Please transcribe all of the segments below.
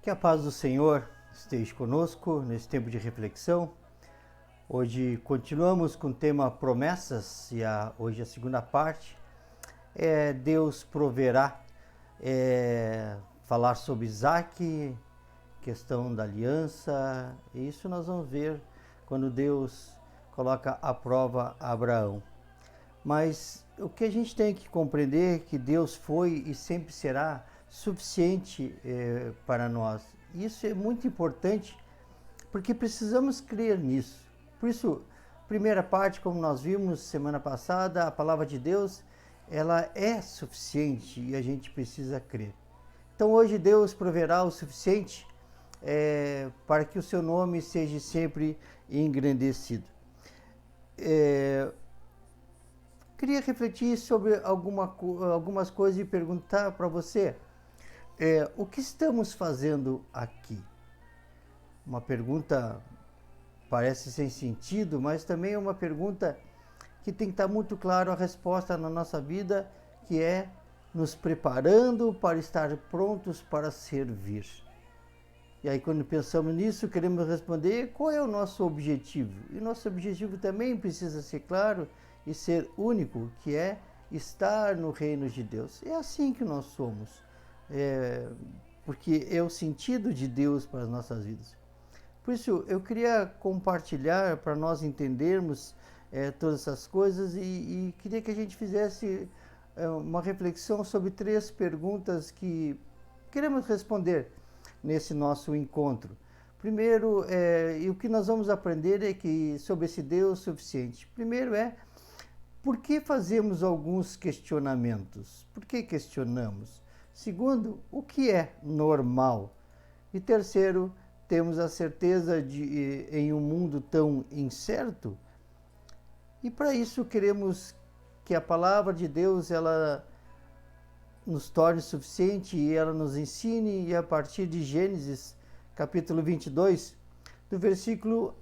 Que a paz do Senhor esteja conosco nesse tempo de reflexão. Hoje continuamos com o tema promessas e hoje a segunda parte é Deus proverá. Falar sobre Isaac, questão da aliança, e isso nós vamos ver quando Deus coloca à prova Abraão. Mas o que a gente tem que compreender é que Deus foi e sempre será suficiente para nós. Isso é muito importante porque precisamos crer nisso. Por isso, primeira parte, como nós vimos semana passada, a palavra de Deus, ela é suficiente e a gente precisa crer. Então hoje Deus proverá o suficiente para que o seu nome seja sempre engrandecido. Queria refletir sobre algumas coisas e perguntar para você, o que estamos fazendo aqui? Uma pergunta parece sem sentido, mas também é uma pergunta que tem que estar muito claro a resposta na nossa vida, que é nos preparando para estar prontos para servir. E aí quando pensamos nisso, queremos responder qual é o nosso objetivo. E nosso objetivo também precisa ser claro e ser único, que é estar no reino de Deus. É assim que nós somos, porque é o sentido de Deus para as nossas vidas. Por isso, eu queria compartilhar para nós entendermos todas essas coisas e queria que a gente fizesse uma reflexão sobre 3 perguntas que queremos responder nesse nosso encontro. Primeiro, e o que nós vamos aprender é que sobre esse Deus suficiente. Primeiro por que fazemos alguns questionamentos? Por que questionamos? Segundo, o que é normal? E terceiro, temos a certeza de em um mundo tão incerto? E para isso queremos que a palavra de Deus ela nos torne suficiente e ela nos ensine, e a partir de Gênesis, capítulo 22, do versículo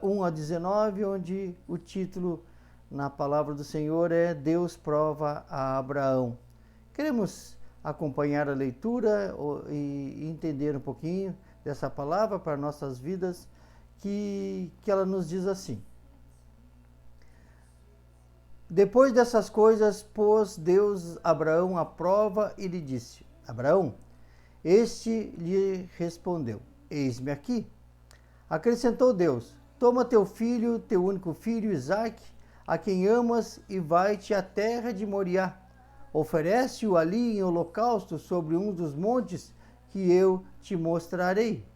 1 a 19, onde o título na palavra do Senhor é Deus prova a Abraão. Queremos acompanhar a leitura e entender um pouquinho dessa palavra para nossas vidas, que ela nos diz assim. Depois dessas coisas, pôs Deus Abraão à prova e lhe disse: Abraão, este lhe respondeu: Eis-me aqui. Acrescentou Deus: Toma teu filho, teu único filho, Isaque, a quem amas, e vai-te à terra de Moriá. Oferece-o ali em holocausto sobre um dos montes que eu te mostrarei.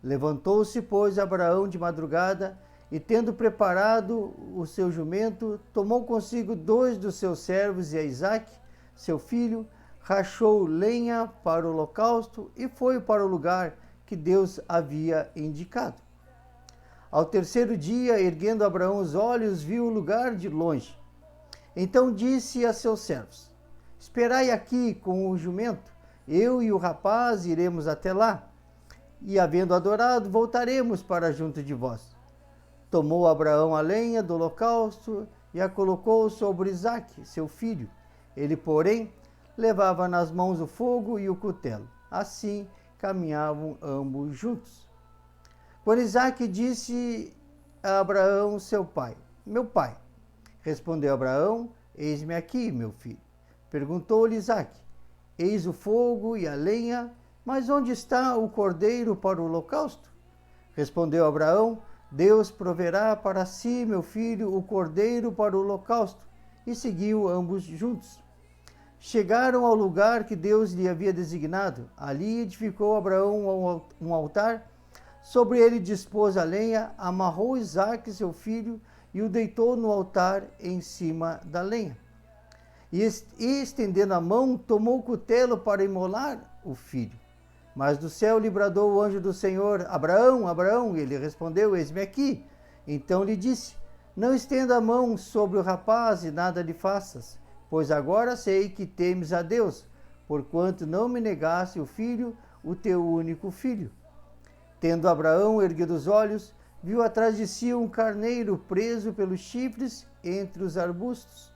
Levantou-se, pois, Abraão de madrugada, e tendo preparado o seu jumento, tomou consigo 2 dos seus servos e a Isaque, seu filho, rachou lenha para o holocausto e foi para o lugar que Deus havia indicado. Ao terceiro dia, erguendo Abraão os olhos, viu o lugar de longe. Então disse a seus servos: Esperai aqui com o jumento, eu e o rapaz iremos até lá, e havendo adorado, voltaremos para junto de vós. Tomou Abraão a lenha do holocausto e a colocou sobre Isaque, seu filho. Ele, porém, levava nas mãos o fogo e o cutelo. Assim caminhavam ambos juntos. Quando Isaque disse a Abraão, seu pai: Meu pai. Respondeu Abraão: Eis-me aqui, meu filho. Perguntou-lhe Isaque: Eis o fogo e a lenha, mas onde está o cordeiro para o holocausto? Respondeu Abraão: Deus proverá para si, meu filho, o cordeiro para o holocausto. E seguiu ambos juntos. Chegaram ao lugar que Deus lhe havia designado. Ali edificou Abraão um altar. Sobre ele dispôs a lenha, amarrou Isaque, seu filho, e o deitou no altar em cima da lenha. E estendendo a mão, tomou o cutelo para imolar o filho. Mas do céu lhe bradou o anjo do Senhor: Abraão, Abraão. E ele respondeu: Eis-me aqui. Então lhe disse: Não estenda a mão sobre o rapaz e nada lhe faças, pois agora sei que temes a Deus, porquanto não me negaste o filho, o teu único filho. Tendo Abraão erguido os olhos, viu atrás de si um carneiro preso pelos chifres entre os arbustos.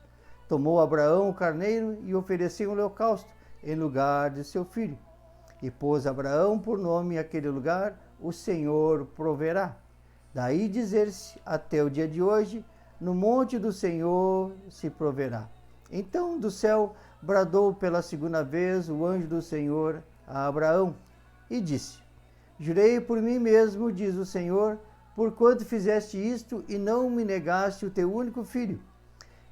Tomou Abraão o carneiro e ofereceu um holocausto em lugar de seu filho. E pôs Abraão por nome aquele lugar, o Senhor proverá. Daí dizer-se até o dia de hoje, no monte do Senhor se proverá. Então do céu bradou pela segunda vez o anjo do Senhor a Abraão e disse: Jurei por mim mesmo, diz o Senhor, porquanto fizeste isto e não me negaste o teu único filho,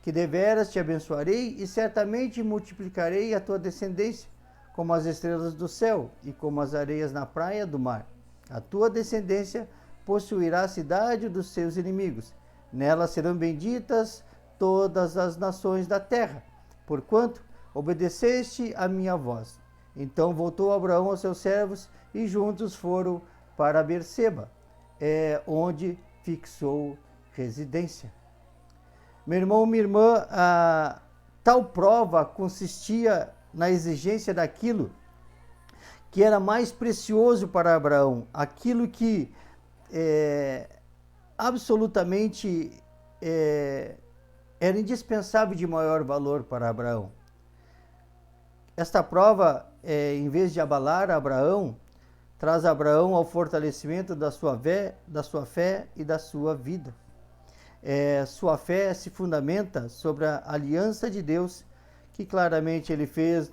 que deveras te abençoarei e certamente multiplicarei a tua descendência, como as estrelas do céu e como as areias na praia do mar. A tua descendência possuirá a cidade dos seus inimigos. Nela serão benditas todas as nações da terra, porquanto obedeceste a minha voz. Então voltou Abraão aos seus servos e juntos foram para Berseba, onde fixou residência. Meu irmão, minha irmã, tal prova consistia na exigência daquilo que era mais precioso para Abraão, aquilo que absolutamente era indispensável de maior valor para Abraão. Esta prova, em vez de abalar Abraão, traz Abraão ao fortalecimento da sua fé e da sua vida. Sua fé se fundamenta sobre a aliança de Deus, que claramente ele fez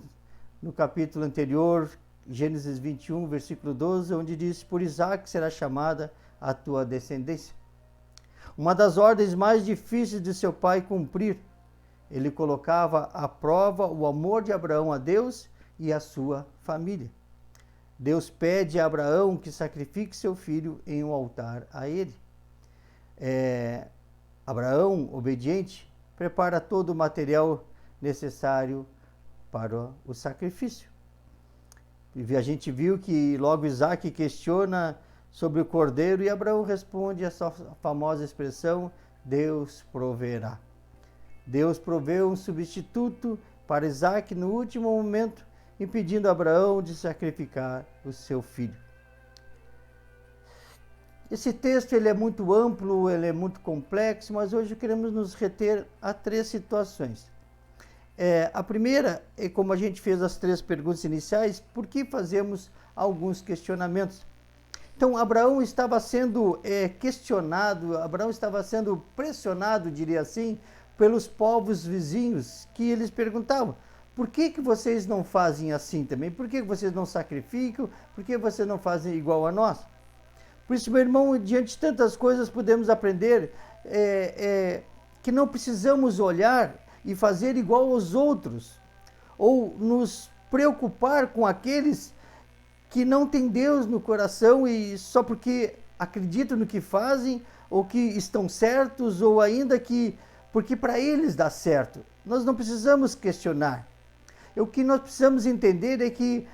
no capítulo anterior, Gênesis 21, versículo 12, onde diz: Por Isaque será chamada a tua descendência. Uma das ordens mais difíceis de seu pai cumprir, ele colocava à prova o amor de Abraão a Deus e a sua família. Deus pede a Abraão que sacrifique seu filho em um altar a ele. Abraão, obediente, prepara todo o material necessário para o sacrifício. E a gente viu que logo Isaque questiona sobre o cordeiro e Abraão responde essa famosa expressão: Deus proverá. Deus proveu um substituto para Isaque no último momento, impedindo Abraão de sacrificar o seu filho. Esse texto ele é muito amplo, ele é muito complexo, mas hoje queremos nos reter a 3 situações. A primeira é, como a gente fez as 3 perguntas iniciais, por que fazemos alguns questionamentos? Então, Abraão estava sendo questionado, Abraão estava sendo pressionado, diria assim, pelos povos vizinhos, que eles perguntavam: por que vocês não fazem assim também? Por que vocês não sacrificam? Por que vocês não fazem igual a nós? Por isso, meu irmão, diante de tantas coisas, podemos aprender que não precisamos olhar e fazer igual aos outros, ou nos preocupar com aqueles que não têm Deus no coração e só porque acreditam no que fazem, ou que estão certos, ou ainda porque para eles dá certo. Nós não precisamos questionar. O que nós precisamos entender é que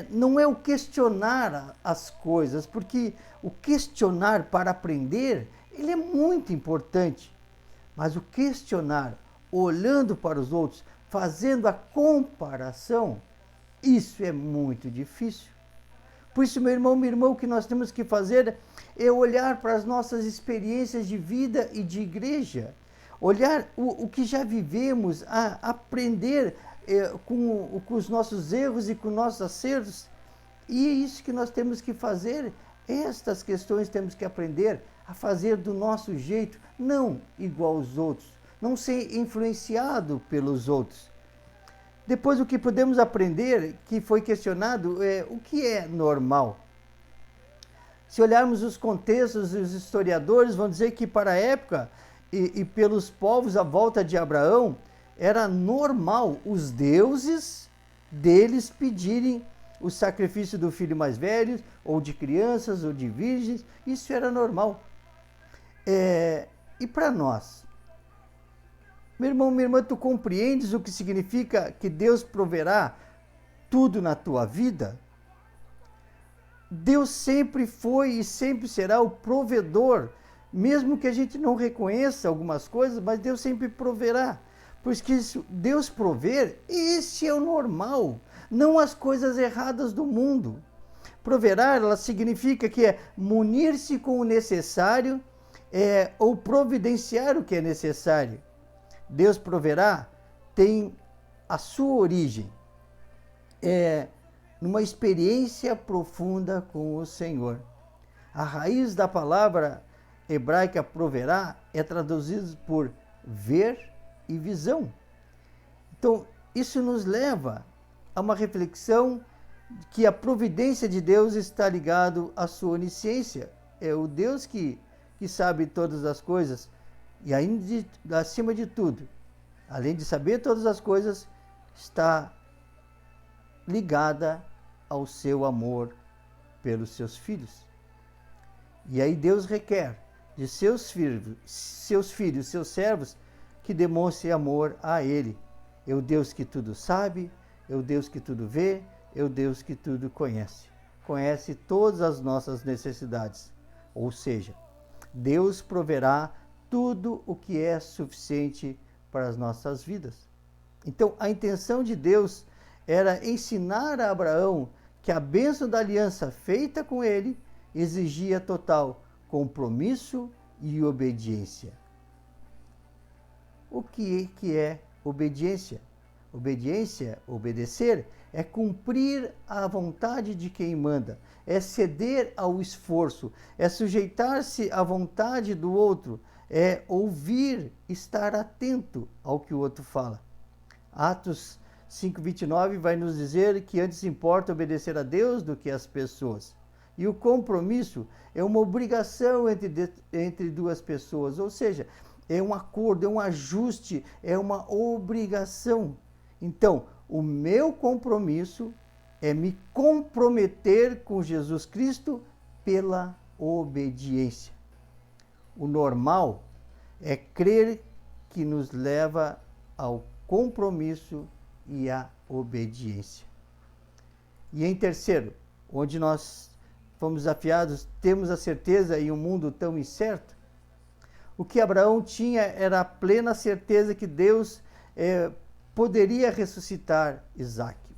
não é o questionar as coisas, porque o questionar para aprender, ele é muito importante. Mas o questionar, olhando para os outros, fazendo a comparação, isso é muito difícil. Por isso, meu irmão, minha irmã, o que nós temos que fazer é olhar para as nossas experiências de vida e de igreja, olhar o que já vivemos, aprender com os nossos erros e com nossos acertos. E é isso que nós temos que fazer. Estas questões temos que aprender a fazer do nosso jeito, não igual aos outros, não ser influenciado pelos outros. Depois, o que podemos aprender, que foi questionado, é o que é normal. Se olharmos os contextos, os historiadores vão dizer que para a época e pelos povos à volta de Abraão, era normal os deuses deles pedirem o sacrifício do filho mais velho, ou de crianças, ou de virgens. Isso era normal. E para nós? Meu irmão, minha irmã, tu compreendes o que significa que Deus proverá tudo na tua vida? Deus sempre foi e sempre será o provedor, mesmo que a gente não reconheça algumas coisas, mas Deus sempre proverá. Porque Deus prover, esse é o normal, não as coisas erradas do mundo. Proverá, ela significa que é munir-se com o necessário, ou providenciar o que é necessário. Deus proverá tem a sua origem numa experiência profunda com o Senhor. A raiz da palavra hebraica proverá é traduzida por ver e visão. Então, isso nos leva a uma reflexão que a providência de Deus está ligado à sua onisciência. É o Deus que sabe todas as coisas e ainda acima de tudo, além de saber todas as coisas, está ligada ao seu amor pelos seus filhos. E aí Deus requer de seus filhos, seus servos, que demonstrem amor a Ele. É o Deus que tudo sabe, é o Deus que tudo vê, é o Deus que tudo conhece. Conhece todas as nossas necessidades. Ou seja, Deus proverá tudo o que é suficiente para as nossas vidas. Então, a intenção de Deus era ensinar a Abraão que a bênção da aliança feita com ele exigia total compromisso e obediência. O que é obediência? Obediência, obedecer, é cumprir a vontade de quem manda, é ceder ao esforço, é sujeitar-se à vontade do outro, é ouvir, estar atento ao que o outro fala. Atos 5:29 vai nos dizer que antes importa obedecer a Deus do que às pessoas. E o compromisso é uma obrigação entre duas pessoas, ou seja, é um acordo, é um ajuste, é uma obrigação. Então, o meu compromisso é me comprometer com Jesus Cristo pela obediência. O normal é crer que nos leva ao compromisso e à obediência. E em terceiro, onde nós fomos desafiados, temos a certeza em um mundo tão incerto, o que Abraão tinha era a plena certeza que Deus poderia ressuscitar Isaque.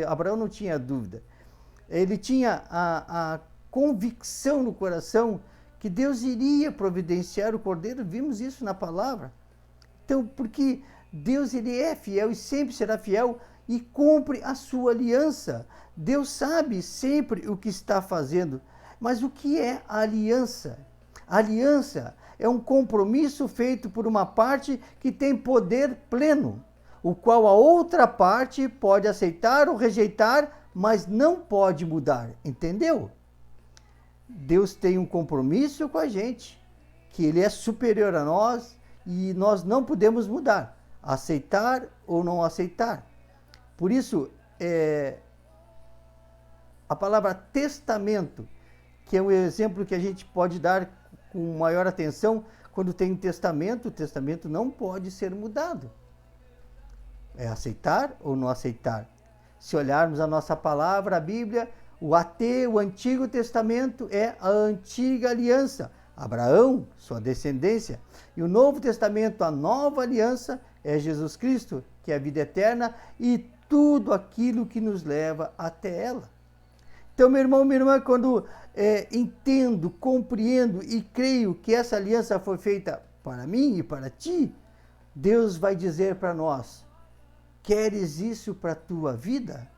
Abraão não tinha dúvida. Ele tinha a convicção no coração que Deus iria providenciar o cordeiro. Vimos isso na palavra. Então, porque Deus ele é fiel e sempre será fiel e cumpre a sua aliança. Deus sabe sempre o que está fazendo. Mas o que é a aliança? A aliança é um compromisso feito por uma parte que tem poder pleno, o qual a outra parte pode aceitar ou rejeitar, mas não pode mudar. Entendeu? Deus tem um compromisso com a gente, que Ele é superior a nós e nós não podemos mudar, aceitar ou não aceitar. Por isso, a palavra testamento, que é um exemplo que a gente pode dar com maior atenção, quando tem um testamento, o testamento não pode ser mudado. É aceitar ou não aceitar. Se olharmos a nossa palavra, a Bíblia, o Antigo Testamento é a antiga aliança. Abraão, sua descendência. E o Novo Testamento, a nova aliança, é Jesus Cristo, que é a vida eterna e tudo aquilo que nos leva até ela. Então, meu irmão, minha irmã, quando entendo, compreendo e creio que essa aliança foi feita para mim e para ti, Deus vai dizer para nós: queres isso para a tua vida?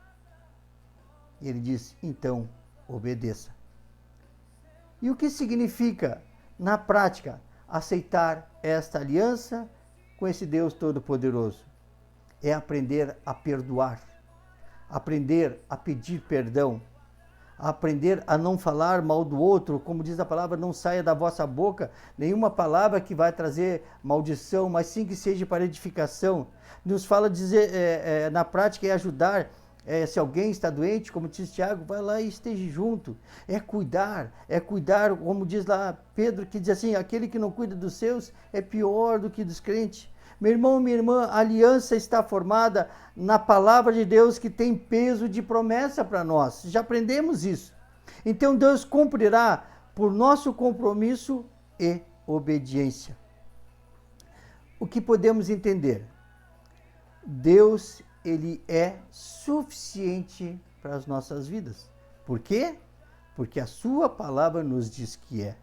Ele diz: então, obedeça. E o que significa, na prática, aceitar esta aliança com esse Deus Todo-Poderoso? É aprender a perdoar, aprender a pedir perdão, aprender a não falar mal do outro, como diz a palavra, não saia da vossa boca nenhuma palavra que vai trazer maldição, mas sim que seja para edificação. Nos fala dizer, na prática, é ajudar. Se alguém está doente, como diz Tiago, vai lá e esteja junto. É cuidar, como diz lá Pedro, que diz assim: aquele que não cuida dos seus é pior do que dos crentes. Meu irmão, minha irmã, a aliança está formada na palavra de Deus, que tem peso de promessa para nós. Já aprendemos isso. Então Deus cumprirá por nosso compromisso e obediência. O que podemos entender? Deus, Ele é suficiente para as nossas vidas. Por quê? Porque a sua palavra nos diz que é.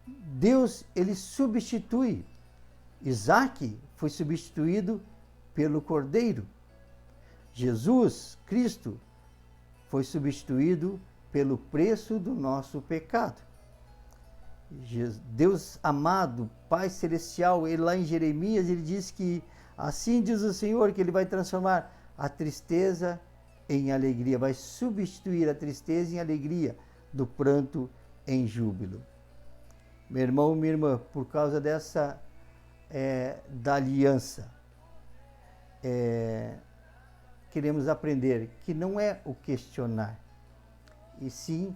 Deus, Ele substitui. Isaque foi substituído pelo Cordeiro. Jesus Cristo foi substituído pelo preço do nosso pecado. Deus amado, Pai Celestial, ele lá em Jeremias, ele diz que assim diz o Senhor, que ele vai transformar a tristeza em alegria, vai substituir a tristeza em alegria, do pranto em júbilo. Meu irmão, minha irmã, por causa dessa da aliança, queremos aprender que não é o questionar, e sim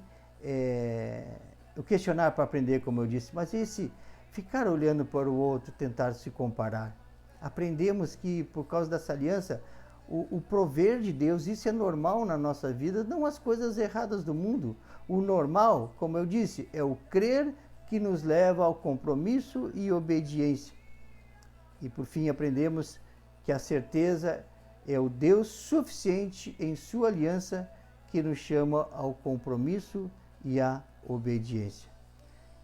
o questionar para aprender, como eu disse, mas esse ficar olhando para o outro, tentar se comparar. Aprendemos que por causa dessa aliança, o prover de Deus, isso é normal na nossa vida, não as coisas erradas do mundo. O normal, como eu disse, é o crer que nos leva ao compromisso e obediência. E por fim aprendemos que a certeza é o Deus suficiente em sua aliança que nos chama ao compromisso e à obediência.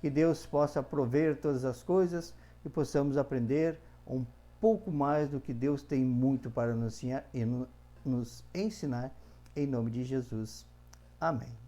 Que Deus possa prover todas as coisas e possamos aprender um pouco mais do que Deus tem muito para nos ensinar, em nome de Jesus. Amém.